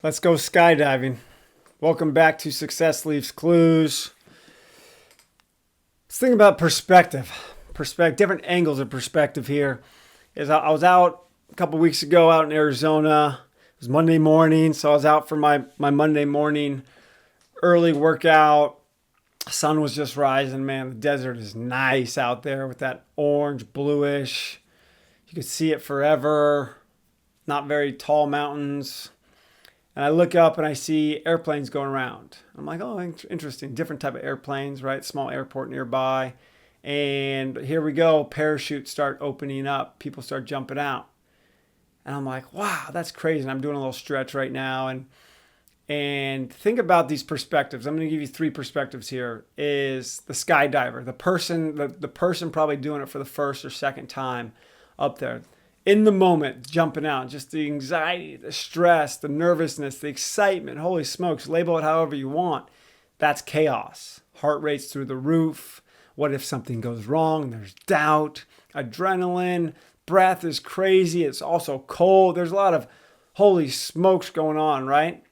Let's go skydiving. Welcome back to Success Leaves Clues. Let's think about perspective. Different angles of perspective here. I was out a couple weeks ago out in Arizona. It was Monday morning, so I was out for my Monday morning early workout. The sun was just rising, man. The desert is nice out there with that orange, bluish. You could see it forever. Not very tall mountains. And I look up and I see airplanes going around. I'm like, oh, interesting. Different type of airplanes, right? Small airport nearby. And here we go. Parachutes start opening up. People start jumping out. And I'm like, wow, that's crazy. And I'm doing a little stretch right now. And think about these perspectives. I'm going to give you three perspectives here. Is the skydiver, the person probably doing it for the first or second time up there. In the moment, jumping out, just the anxiety, the stress, the nervousness, the excitement, holy smokes, label it however you want. That's chaos. Heart rate's through the roof. What if something goes wrong? There's doubt, adrenaline, breath is crazy. It's also cold. There's a lot of holy smokes going on, right?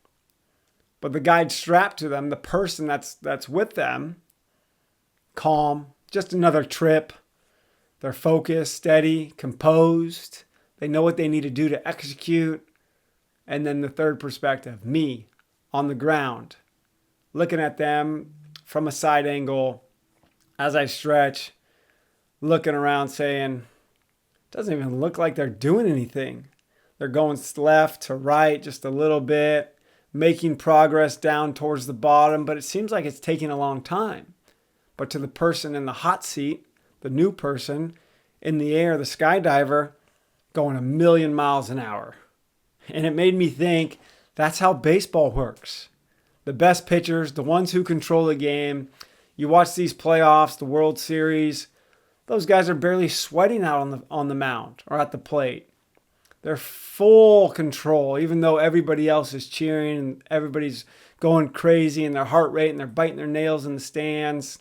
But the guide strapped to them, the person that's with them, calm, just another trip. They're focused, steady, composed. They know what they need to do to execute. And then the third perspective, me on the ground, looking at them from a side angle as I stretch, looking around saying, doesn't even look like they're doing anything. They're going left to right just a little bit, making progress down towards the bottom, but it seems like it's taking a long time. But to the person in the hot seat, the new person in the air, the skydiver, going 1,000,000 miles an hour. And it made me think that's how baseball works. The best pitchers, the ones who control the game, you watch these playoffs, the World Series, those guys are barely sweating out on the mound or at the plate. They're full control, even though everybody else is cheering and everybody's going crazy and their heart rate and they're biting their nails in the stands.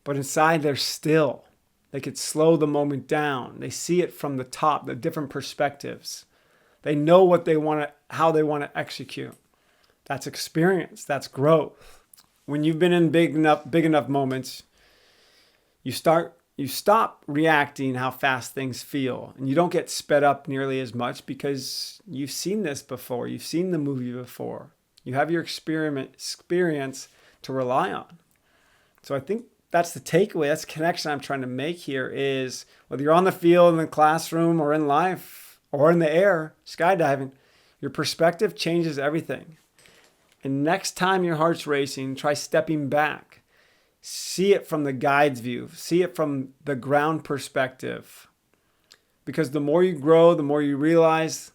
But inside, they're still. They could slow the moment down. They see it from the top, the different perspectives. They know what they want to, how they want to execute. That's experience. That's growth. When you've been in big enough moments, you stop reacting how fast things feel, and you don't get sped up nearly as much because you've seen this before. You've seen the movie before. You have your experience to rely on. So I think that's the takeaway. That's the connection I'm trying to make here is whether you're on the field, in the classroom, or in life, or in the air, skydiving, your perspective changes everything. And next time your heart's racing, try stepping back. See it from the guide's view. See it from the ground perspective. Because the more you grow, the more you realize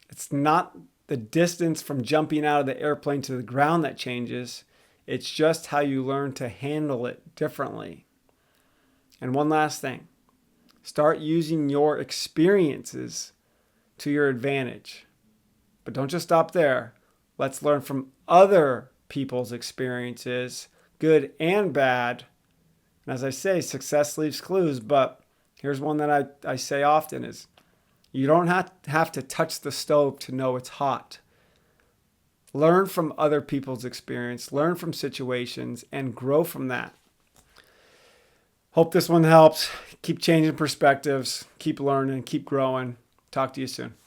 it's not the distance from jumping out of the airplane to the ground that changes. It's just how you learn to handle it differently. And one last thing. Start using your experiences to your advantage. But don't just stop there. Let's learn from other people's experiences, good and bad. And as I say, success leaves clues, but here's one that I say often is you don't have to touch the stove to know it's hot. Learn from other people's experience, learn from situations, and grow from that. Hope this one helps. Keep changing perspectives, keep learning, keep growing. Talk to you soon.